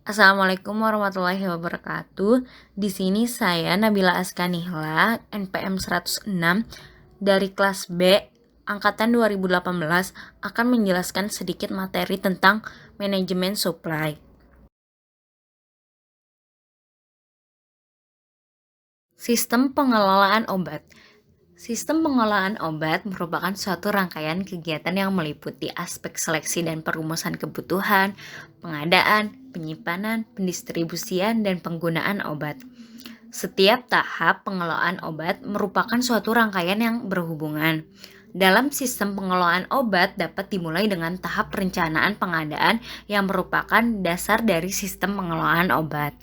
Assalamualaikum warahmatullahi wabarakatuh. Di sini saya Nabila Askanihla, NPM 106 dari kelas B angkatan 2018 akan menjelaskan sedikit materi tentang manajemen supply. Sistem pengelolaan obat. Sistem pengelolaan obat merupakan suatu rangkaian kegiatan yang meliputi aspek seleksi dan perumusan kebutuhan, pengadaan, penyimpanan, pendistribusian, dan penggunaan obat. Setiap tahap pengelolaan obat merupakan suatu rangkaian yang berhubungan. Dalam sistem pengelolaan obat dapat dimulai dengan tahap perencanaan pengadaan yang merupakan dasar dari sistem pengelolaan obat.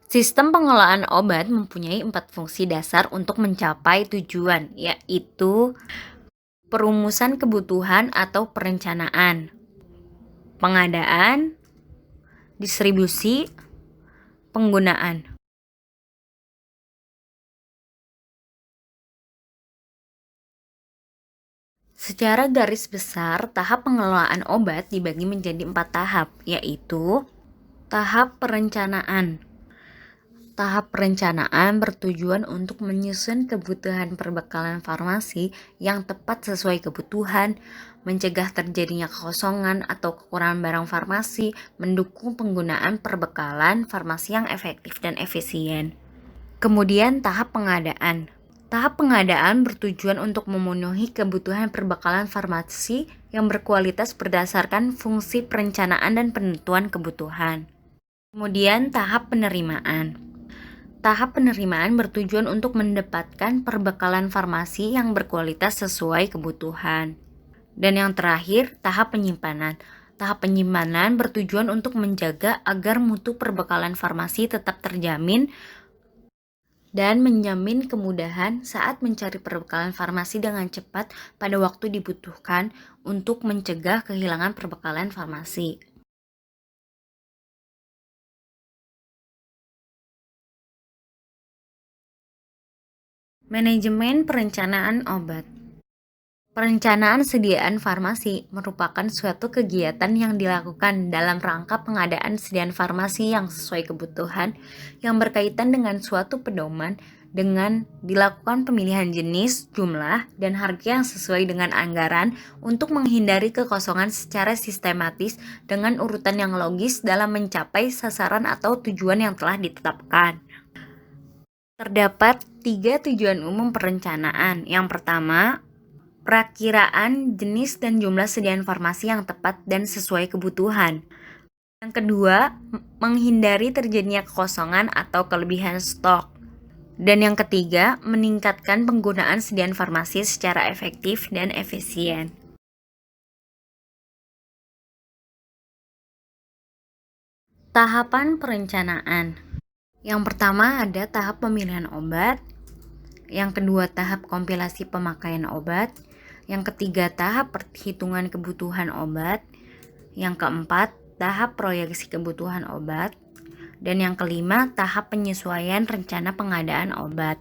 Sistem pengelolaan obat mempunyai 4 fungsi dasar untuk mencapai tujuan, yaitu perumusan kebutuhan atau perencanaan, pengadaan, distribusi, penggunaan. Secara garis besar, tahap pengelolaan obat dibagi menjadi 4 tahap, yaitu tahap perencanaan. Tahap perencanaan bertujuan untuk menyusun kebutuhan perbekalan farmasi yang tepat sesuai kebutuhan, mencegah terjadinya kekosongan atau kekurangan barang farmasi, mendukung penggunaan perbekalan farmasi yang efektif dan efisien. Kemudian tahap pengadaan. Tahap pengadaan bertujuan untuk memenuhi kebutuhan perbekalan farmasi yang berkualitas berdasarkan fungsi perencanaan dan penentuan kebutuhan. Kemudian tahap penerimaan. Tahap penerimaan bertujuan untuk mendapatkan perbekalan farmasi yang berkualitas sesuai kebutuhan. Dan yang terakhir, tahap penyimpanan. Tahap penyimpanan bertujuan untuk menjaga agar mutu perbekalan farmasi tetap terjamin dan menjamin kemudahan saat mencari perbekalan farmasi dengan cepat pada waktu dibutuhkan untuk mencegah kehilangan perbekalan farmasi. Manajemen perencanaan obat. Perencanaan sediaan farmasi merupakan suatu kegiatan yang dilakukan dalam rangka pengadaan sediaan farmasi yang sesuai kebutuhan yang berkaitan dengan suatu pedoman dengan dilakukan pemilihan jenis, jumlah, dan harga yang sesuai dengan anggaran untuk menghindari kekosongan secara sistematis dengan urutan yang logis dalam mencapai sasaran atau tujuan yang telah ditetapkan. Terdapat 3 tujuan umum perencanaan. Yang pertama, perakiraan jenis dan jumlah sediaan farmasi yang tepat dan sesuai kebutuhan. Yang kedua, menghindari terjadinya kekosongan atau kelebihan stok. Dan yang ketiga, meningkatkan penggunaan sediaan farmasi secara efektif dan efisien. Tahapan perencanaan. Yang pertama ada tahap pemilihan obat, yang kedua tahap kompilasi pemakaian obat, yang ketiga tahap perhitungan kebutuhan obat, yang keempat tahap proyeksi kebutuhan obat, dan yang kelima tahap penyesuaian rencana pengadaan obat.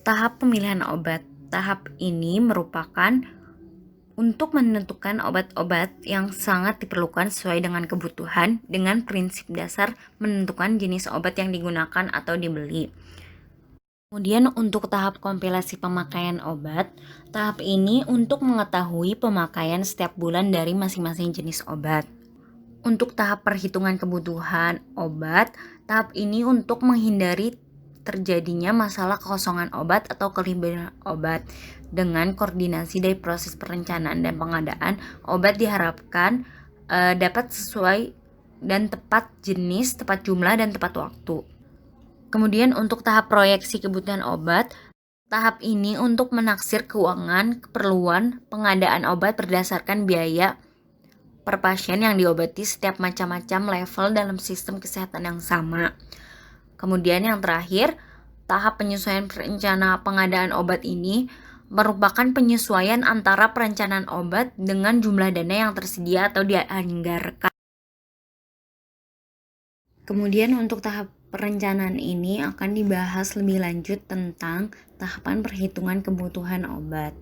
Tahap pemilihan obat. Tahap ini merupakan untuk menentukan obat-obat yang sangat diperlukan sesuai dengan kebutuhan dengan prinsip dasar menentukan jenis obat yang digunakan atau dibeli. Kemudian untuk tahap kompilasi pemakaian obat, tahap ini untuk mengetahui pemakaian setiap bulan dari masing-masing jenis obat. Untuk tahap perhitungan kebutuhan obat, tahap ini untuk menghindari terjadinya masalah kekosongan obat atau kelebihan obat. Dengan koordinasi dari proses perencanaan dan pengadaan, obat diharapkan dapat sesuai dan tepat jenis, tepat jumlah, dan tepat waktu. Kemudian untuk tahap proyeksi kebutuhan obat, tahap ini untuk menaksir keuangan keperluan pengadaan obat berdasarkan biaya per pasien yang diobati setiap macam-macam level dalam sistem kesehatan yang sama. Kemudian yang terakhir, tahap penyesuaian rencana pengadaan obat ini merupakan penyesuaian antara perencanaan obat dengan jumlah dana yang tersedia atau dianggarkan. Kemudian untuk tahap perencanaan ini akan dibahas lebih lanjut tentang tahapan perhitungan kebutuhan obat.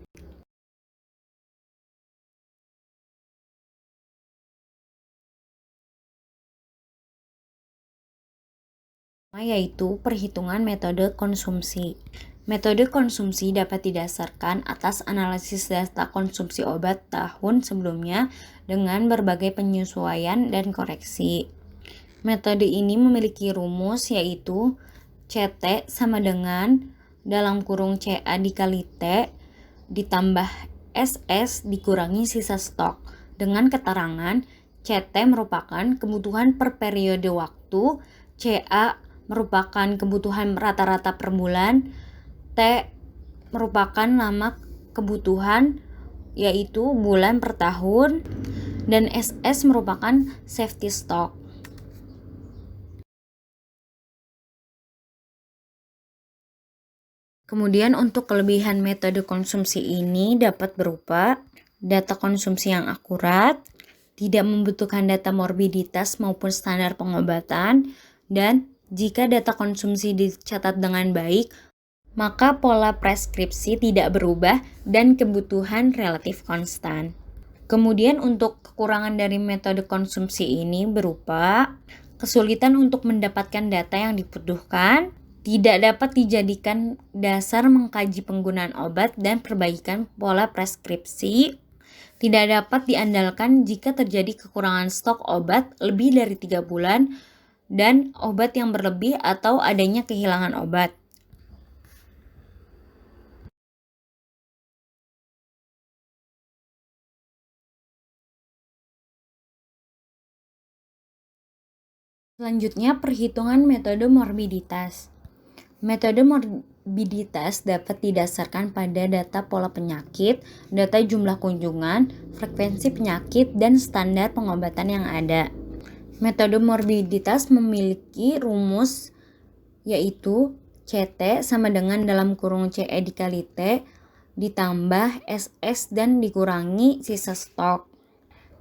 yaitu perhitungan metode konsumsi. Metode konsumsi dapat didasarkan atas analisis data konsumsi obat tahun sebelumnya dengan berbagai penyesuaian dan koreksi. Metode ini memiliki rumus yaitu CT sama dengan dalam kurung CA dikali T ditambah SS dikurangi sisa stok dengan keterangan CT merupakan kebutuhan per periode waktu, CA merupakan kebutuhan rata-rata per bulan, T merupakan lama kebutuhan yaitu bulan per tahun, dan SS merupakan safety stock. Kemudian untuk kelebihan metode konsumsi ini dapat berupa data konsumsi yang akurat, tidak membutuhkan data morbiditas maupun standar pengobatan, dan jika data konsumsi dicatat dengan baik, maka pola preskripsi tidak berubah dan kebutuhan relatif konstan. Kemudian untuk kekurangan dari metode konsumsi ini berupa kesulitan untuk mendapatkan data yang dibutuhkan, tidak dapat dijadikan dasar mengkaji penggunaan obat dan perbaikan pola preskripsi, tidak dapat diandalkan jika terjadi kekurangan stok obat lebih dari 3 bulan, dan obat yang berlebih atau adanya kehilangan obat. Selanjutnya, perhitungan metode morbiditas. Metode morbiditas dapat didasarkan pada data pola penyakit, data jumlah kunjungan, frekuensi penyakit, dan standar pengobatan yang ada. Metode morbiditas memiliki rumus yaitu CT sama dengan dalam kurung CE dikali T ditambah SS dan dikurangi sisa stok.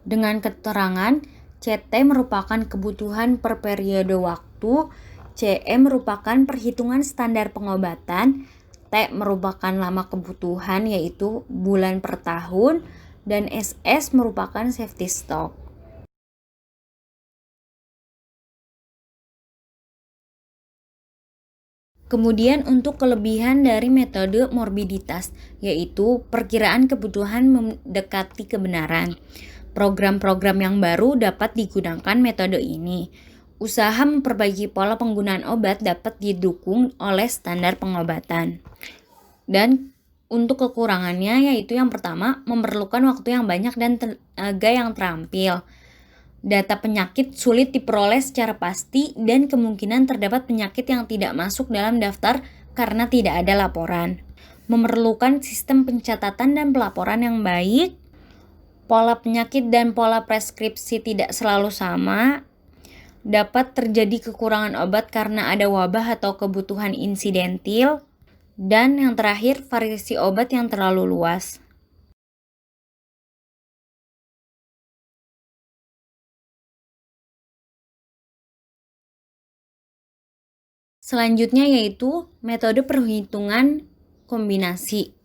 Dengan keterangan CT merupakan kebutuhan per periode waktu, CE merupakan perhitungan standar pengobatan, T merupakan lama kebutuhan yaitu bulan per tahun, dan SS merupakan safety stock. Kemudian untuk kelebihan dari metode morbiditas, yaitu perkiraan kebutuhan mendekati kebenaran. Program-program yang baru dapat digunakan metode ini. Usaha memperbaiki pola penggunaan obat dapat didukung oleh standar pengobatan. Dan untuk kekurangannya yaitu yang pertama, memerlukan waktu yang banyak dan tenaga yang terampil. Data penyakit sulit diperoleh secara pasti dan kemungkinan terdapat penyakit yang tidak masuk dalam daftar karena tidak ada laporan. Memerlukan sistem pencatatan dan pelaporan yang baik. Pola penyakit dan pola preskripsi tidak selalu sama. Dapat terjadi kekurangan obat karena ada wabah atau kebutuhan insidentil. Dan yang terakhir, variasi obat yang terlalu luas. Selanjutnya yaitu metode perhitungan kombinasi.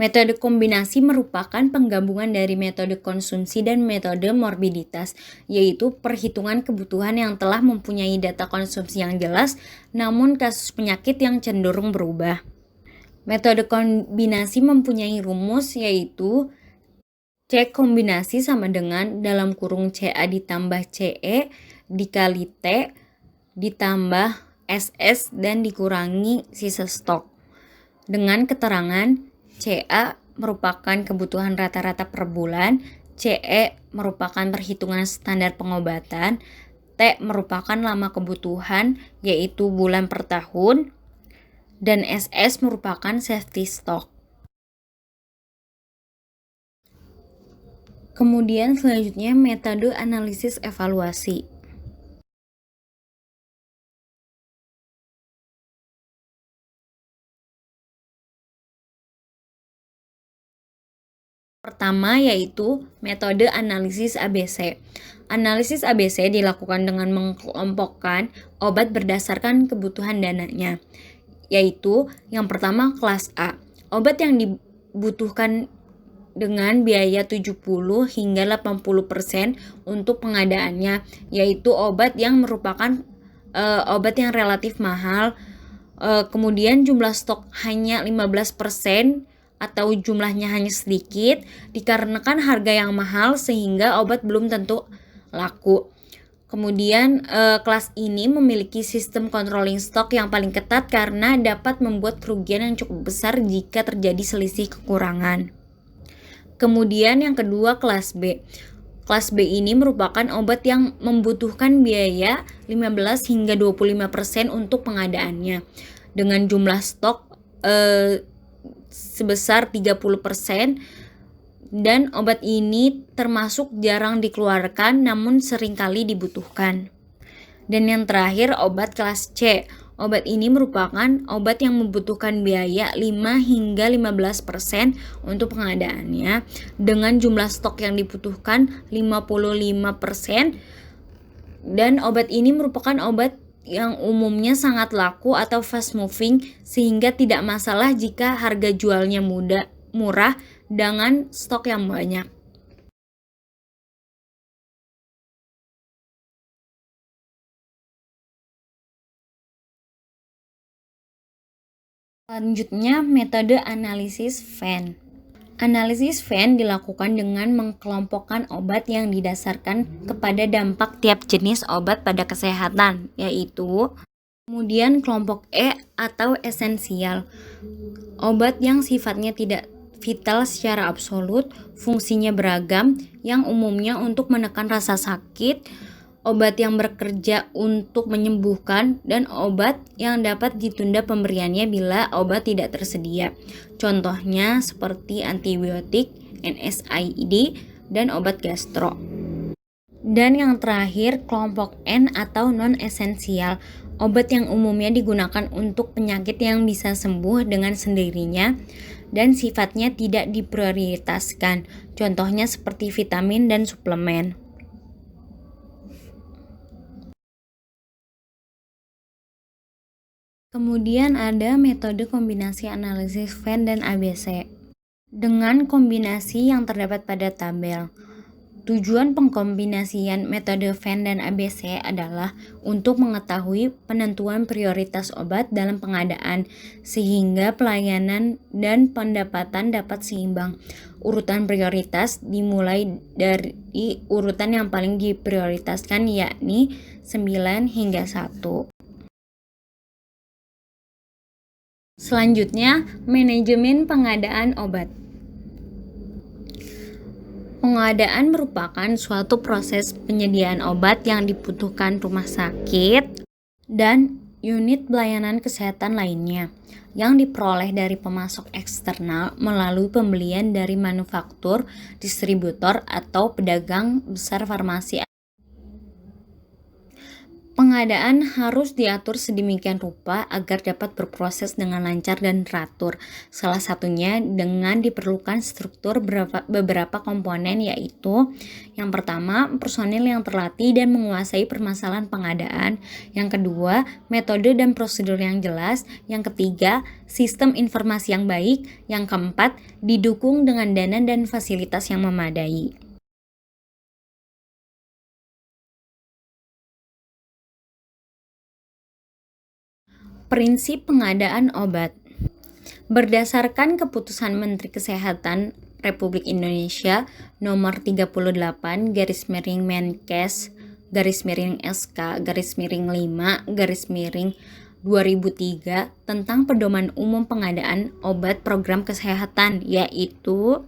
Metode kombinasi merupakan penggabungan dari metode konsumsi dan metode morbiditas, yaitu perhitungan kebutuhan yang telah mempunyai data konsumsi yang jelas, namun kasus penyakit yang cenderung berubah. Metode kombinasi mempunyai rumus yaitu C kombinasi sama dengan dalam kurung CA ditambah CE dikali T ditambah SS dan dikurangi sisa stok. Dengan keterangan CA merupakan kebutuhan rata-rata per bulan, CE merupakan perhitungan standar pengobatan, T merupakan lama kebutuhan yaitu bulan per tahun, dan SS merupakan safety stock. Kemudian selanjutnya metode analisis evaluasi. Pertama yaitu metode analisis ABC. Analisis ABC dilakukan dengan mengelompokkan obat berdasarkan kebutuhan dananya, yaitu yang pertama kelas A. Obat yang dibutuhkan dengan biaya 70 hingga 80% untuk pengadaannya, yaitu obat yang merupakan obat yang relatif mahal, kemudian jumlah stok hanya 15% atau jumlahnya hanya sedikit, dikarenakan harga yang mahal sehingga obat belum tentu laku. Kemudian kelas ini memiliki sistem controlling stok yang paling ketat karena dapat membuat kerugian yang cukup besar jika terjadi selisih kekurangan. Kemudian yang kedua, kelas B. Kelas B ini merupakan obat yang membutuhkan biaya 15 hingga 25% untuk pengadaannya, dengan jumlah stok sebesar 30%, dan obat ini termasuk jarang dikeluarkan namun seringkali dibutuhkan. Dan yang terakhir, obat kelas C. Obat ini merupakan obat yang membutuhkan biaya 5 hingga 15% untuk pengadaannya, dengan jumlah stok yang dibutuhkan 55%, dan obat ini merupakan obat yang umumnya sangat laku atau fast moving sehingga tidak masalah jika harga jualnya murah dengan stok yang banyak. Selanjutnya, metode analisis Venn. Analisis Venn dilakukan dengan mengkelompokkan obat yang didasarkan kepada dampak tiap jenis obat pada kesehatan, yaitu kemudian kelompok E atau esensial. Obat yang sifatnya tidak vital secara absolut, fungsinya beragam, yang umumnya untuk menekan rasa sakit, obat yang bekerja untuk menyembuhkan, dan obat yang dapat ditunda pemberiannya bila obat tidak tersedia. Contohnya seperti antibiotik, NSAID, dan obat gastro. Dan yang terakhir, kelompok N atau non-esensial. Obat yang umumnya digunakan untuk penyakit yang bisa sembuh dengan sendirinya dan sifatnya tidak diprioritaskan. Contohnya seperti vitamin dan suplemen. Kemudian ada metode kombinasi analisis Venn dan ABC dengan kombinasi yang terdapat pada tabel. Tujuan pengkombinasian metode Venn dan ABC adalah untuk mengetahui penentuan prioritas obat dalam pengadaan sehingga pelayanan dan pendapatan dapat seimbang. Urutan prioritas dimulai dari urutan yang paling diprioritaskan, yakni 9 hingga 1. Selanjutnya, manajemen pengadaan obat. Pengadaan merupakan suatu proses penyediaan obat yang dibutuhkan rumah sakit dan unit pelayanan kesehatan lainnya yang diperoleh dari pemasok eksternal melalui pembelian dari manufaktur, distributor, atau pedagang besar farmasi. Pengadaan harus diatur sedemikian rupa agar dapat berproses dengan lancar dan teratur. Salah satunya dengan diperlukan struktur beberapa komponen, yaitu yang pertama, personil yang terlatih dan menguasai permasalahan pengadaan. Yang kedua, metode dan prosedur yang jelas. Yang ketiga, sistem informasi yang baik. Yang keempat, didukung dengan dana dan fasilitas yang memadai. Prinsip pengadaan obat. Berdasarkan keputusan Menteri Kesehatan Republik Indonesia nomor 38 Menkes SK 5 2003 tentang pedoman umum pengadaan obat program kesehatan, yaitu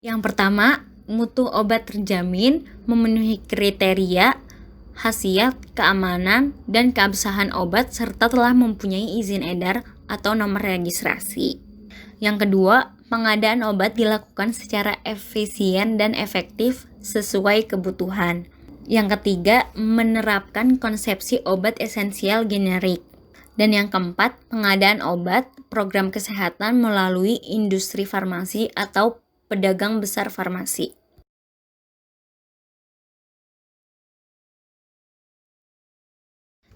yang pertama, mutu obat terjamin, memenuhi kriteria khasiat, keamanan, dan keabsahan obat serta telah mempunyai izin edar atau nomor registrasi. Yang kedua, pengadaan obat dilakukan secara efisien dan efektif sesuai kebutuhan. Yang ketiga, menerapkan konsepsi obat esensial generik. Dan yang keempat, pengadaan obat program kesehatan melalui industri farmasi atau pedagang besar farmasi.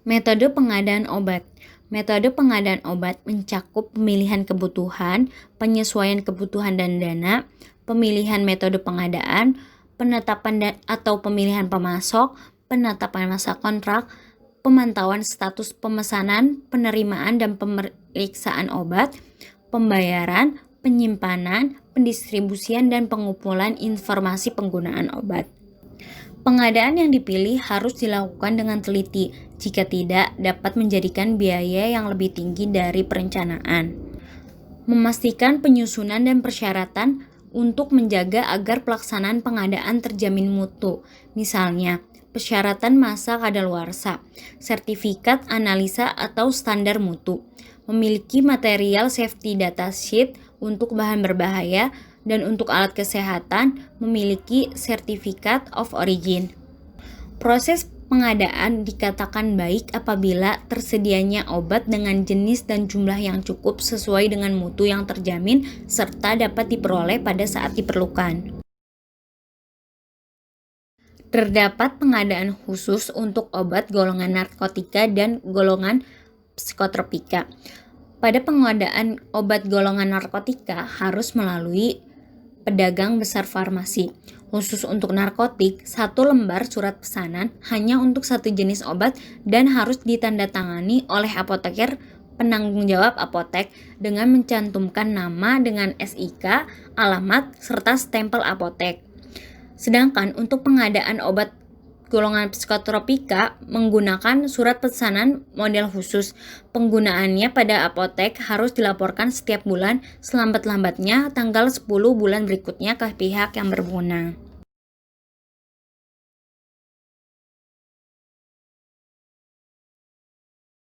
Metode pengadaan obat. Metode pengadaan obat mencakup pemilihan kebutuhan, penyesuaian kebutuhan dan dana, pemilihan metode pengadaan, penetapan atau pemilihan pemasok, penetapan masa kontrak, pemantauan status pemesanan, penerimaan dan pemeriksaan obat, pembayaran, penyimpanan, pendistribusian dan pengumpulan informasi penggunaan obat. Pengadaan yang dipilih harus dilakukan dengan teliti, jika tidak dapat menjadikan biaya yang lebih tinggi dari perencanaan. Memastikan penyusunan dan persyaratan untuk menjaga agar pelaksanaan pengadaan terjamin mutu, misalnya persyaratan masa kadaluarsa, sertifikat analisa atau standar mutu, memiliki material safety data sheet untuk bahan berbahaya, dan untuk alat kesehatan memiliki sertifikat of origin. Proses pengadaan dikatakan baik apabila tersedianya obat dengan jenis dan jumlah yang cukup sesuai dengan mutu yang terjamin serta dapat diperoleh pada saat diperlukan. Terdapat pengadaan khusus untuk obat golongan narkotika dan golongan psikotropika. Pada pengadaan obat golongan narkotika harus melalui pedagang besar farmasi. Khusus untuk narkotik, 1 lembar surat pesanan hanya untuk 1 jenis obat dan harus ditandatangani oleh apoteker penanggung jawab apotek dengan mencantumkan nama dengan SIK, alamat, serta stempel apotek. Sedangkan untuk pengadaan obat golongan psikotropika menggunakan surat pesanan model khusus. Penggunaannya pada apotek harus dilaporkan setiap bulan, selambat-lambatnya tanggal 10 bulan berikutnya ke pihak yang berwenang.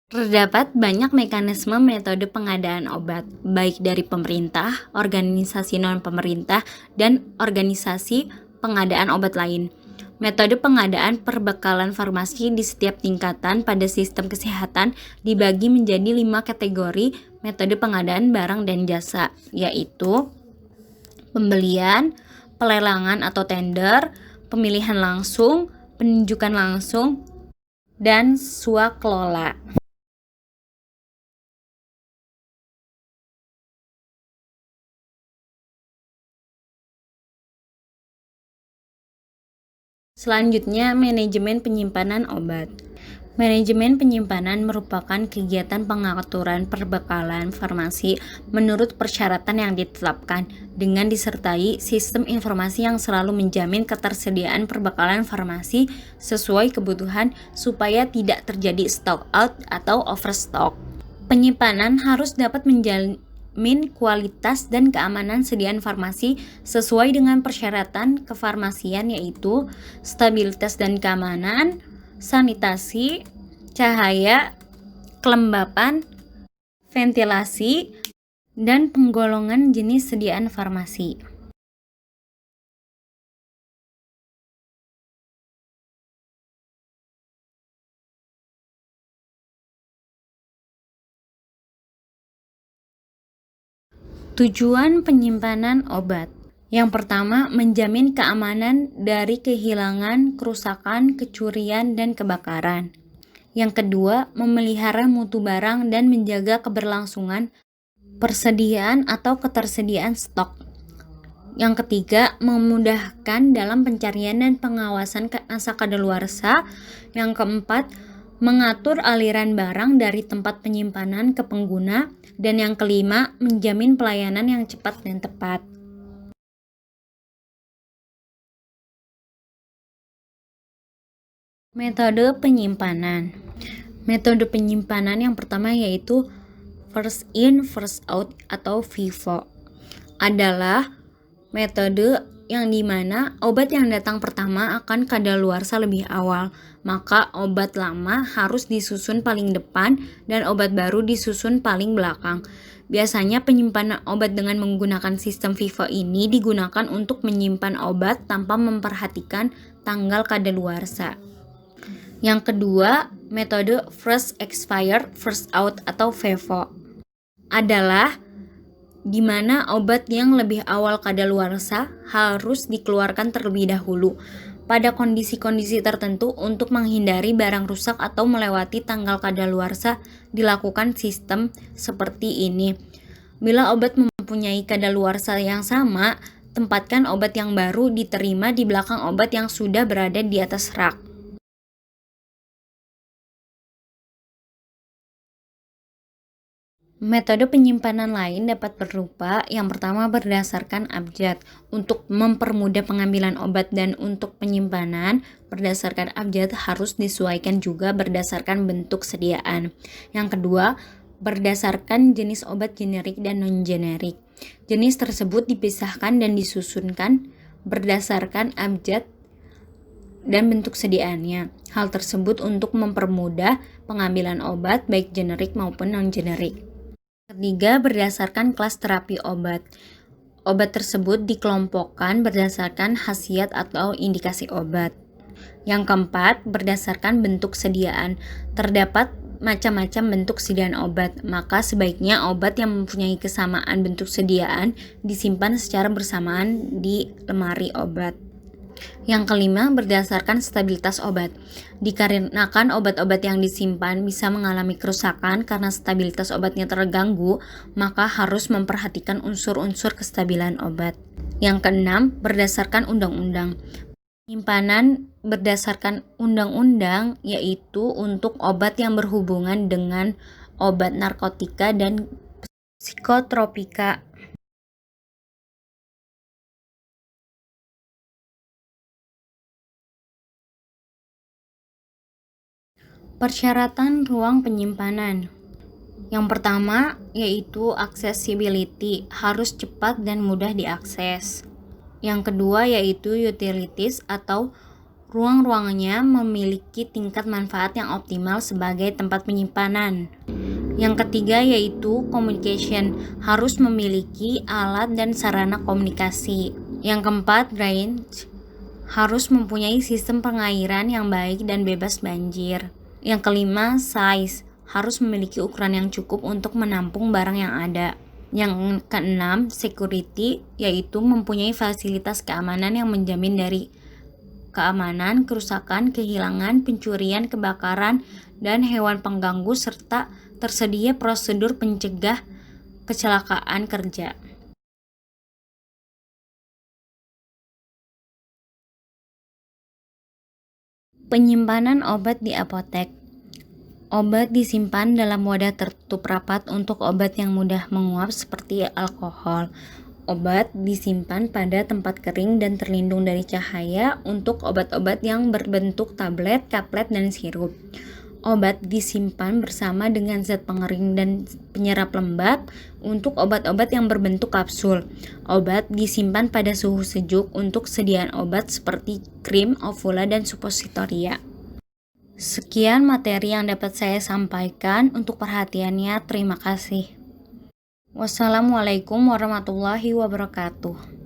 Terdapat banyak mekanisme metode pengadaan obat, baik dari pemerintah, organisasi non-pemerintah, dan organisasi pengadaan obat lain. Metode pengadaan perbekalan farmasi di setiap tingkatan pada sistem kesehatan dibagi menjadi 5 kategori metode pengadaan barang dan jasa, yaitu pembelian, pelelangan atau tender, pemilihan langsung, penunjukan langsung, dan swakelola. Selanjutnya, manajemen penyimpanan obat. Manajemen penyimpanan merupakan kegiatan pengaturan perbekalan farmasi menurut persyaratan yang ditetapkan, dengan disertai sistem informasi yang selalu menjamin ketersediaan perbekalan farmasi sesuai kebutuhan supaya tidak terjadi stock out atau overstock. Penyimpanan harus dapat menjamin kualitas dan keamanan sediaan farmasi sesuai dengan persyaratan kefarmasian, yaitu stabilitas dan keamanan, sanitasi, cahaya, kelembapan, ventilasi, dan penggolongan jenis sediaan farmasi. Tujuan penyimpanan obat. Yang pertama, menjamin keamanan dari kehilangan, kerusakan, kecurian, dan kebakaran. Yang kedua, memelihara mutu barang dan menjaga keberlangsungan persediaan atau ketersediaan stok. Yang ketiga, memudahkan dalam pencarian dan pengawasan masa kadaluarsa. Yang keempat, mengatur aliran barang dari tempat penyimpanan ke pengguna. Dan yang kelima, menjamin pelayanan yang cepat dan tepat. Metode penyimpanan. Metode penyimpanan yang pertama yaitu first in, first out atau FIFO. Adalah metode yang dimana obat yang datang pertama akan kadaluarsa lebih awal, maka obat lama harus disusun paling depan dan obat baru disusun paling belakang. Biasanya penyimpanan obat dengan menggunakan sistem FIFO ini digunakan untuk menyimpan obat tanpa memperhatikan tanggal kadaluarsa. Yang kedua, metode first expired, first out atau FEFO adalah di mana obat yang lebih awal kadaluarsa harus dikeluarkan terlebih dahulu pada kondisi-kondisi tertentu untuk menghindari barang rusak atau melewati tanggal kadaluarsa. Dilakukan sistem seperti ini. Bila obat mempunyai kadaluarsa yang sama, tempatkan obat yang baru diterima di belakang obat yang sudah berada di atas rak. Metode penyimpanan lain dapat berupa yang pertama berdasarkan abjad untuk mempermudah pengambilan obat, dan untuk penyimpanan berdasarkan abjad harus disesuaikan juga berdasarkan bentuk sediaan. Yang kedua, berdasarkan jenis obat generik dan non-generik. Jenis tersebut dipisahkan dan disusunkan berdasarkan abjad dan bentuk sediaannya. Hal tersebut untuk mempermudah pengambilan obat baik generik maupun non-generik. Ketiga, berdasarkan kelas terapi obat. Obat tersebut dikelompokkan berdasarkan khasiat atau indikasi obat. Yang keempat, berdasarkan bentuk sediaan. Terdapat macam-macam bentuk sediaan obat, maka sebaiknya obat yang mempunyai kesamaan bentuk sediaan disimpan secara bersamaan di lemari obat. Yang kelima, berdasarkan stabilitas obat. Dikarenakan obat-obat yang disimpan bisa mengalami kerusakan karena stabilitas obatnya terganggu, maka harus memperhatikan unsur-unsur kestabilan obat. Yang keenam, berdasarkan undang-undang. Penyimpanan berdasarkan undang-undang yaitu untuk obat yang berhubungan dengan obat narkotika dan psikotropika. Persyaratan ruang penyimpanan. Yang pertama yaitu accessibility, harus cepat dan mudah diakses. Yang kedua yaitu utilities atau ruang-ruangnya memiliki tingkat manfaat yang optimal sebagai tempat penyimpanan. Yang ketiga yaitu communication, harus memiliki alat dan sarana komunikasi. Yang keempat, drainage, harus mempunyai sistem pengairan yang baik dan bebas banjir. Yang kelima, size, harus memiliki ukuran yang cukup untuk menampung barang yang ada. Yang keenam, security, yaitu mempunyai fasilitas keamanan yang menjamin dari keamanan, kerusakan, kehilangan, pencurian, kebakaran, dan hewan pengganggu, serta tersedia prosedur pencegah kecelakaan kerja. Penyimpanan obat di apotek. Obat disimpan dalam wadah tertutup rapat untuk obat yang mudah menguap seperti alkohol. Obat disimpan pada tempat kering dan terlindung dari cahaya untuk obat-obat yang berbentuk tablet, kaplet, dan sirup. Obat disimpan bersama dengan zat pengering dan penyerap lembab untuk obat-obat yang berbentuk kapsul. Obat disimpan pada suhu sejuk untuk sediaan obat seperti krim, ovula, dan supositoria. Sekian materi yang dapat saya sampaikan. Untuk perhatiannya, terima kasih. Wassalamualaikum warahmatullahi wabarakatuh.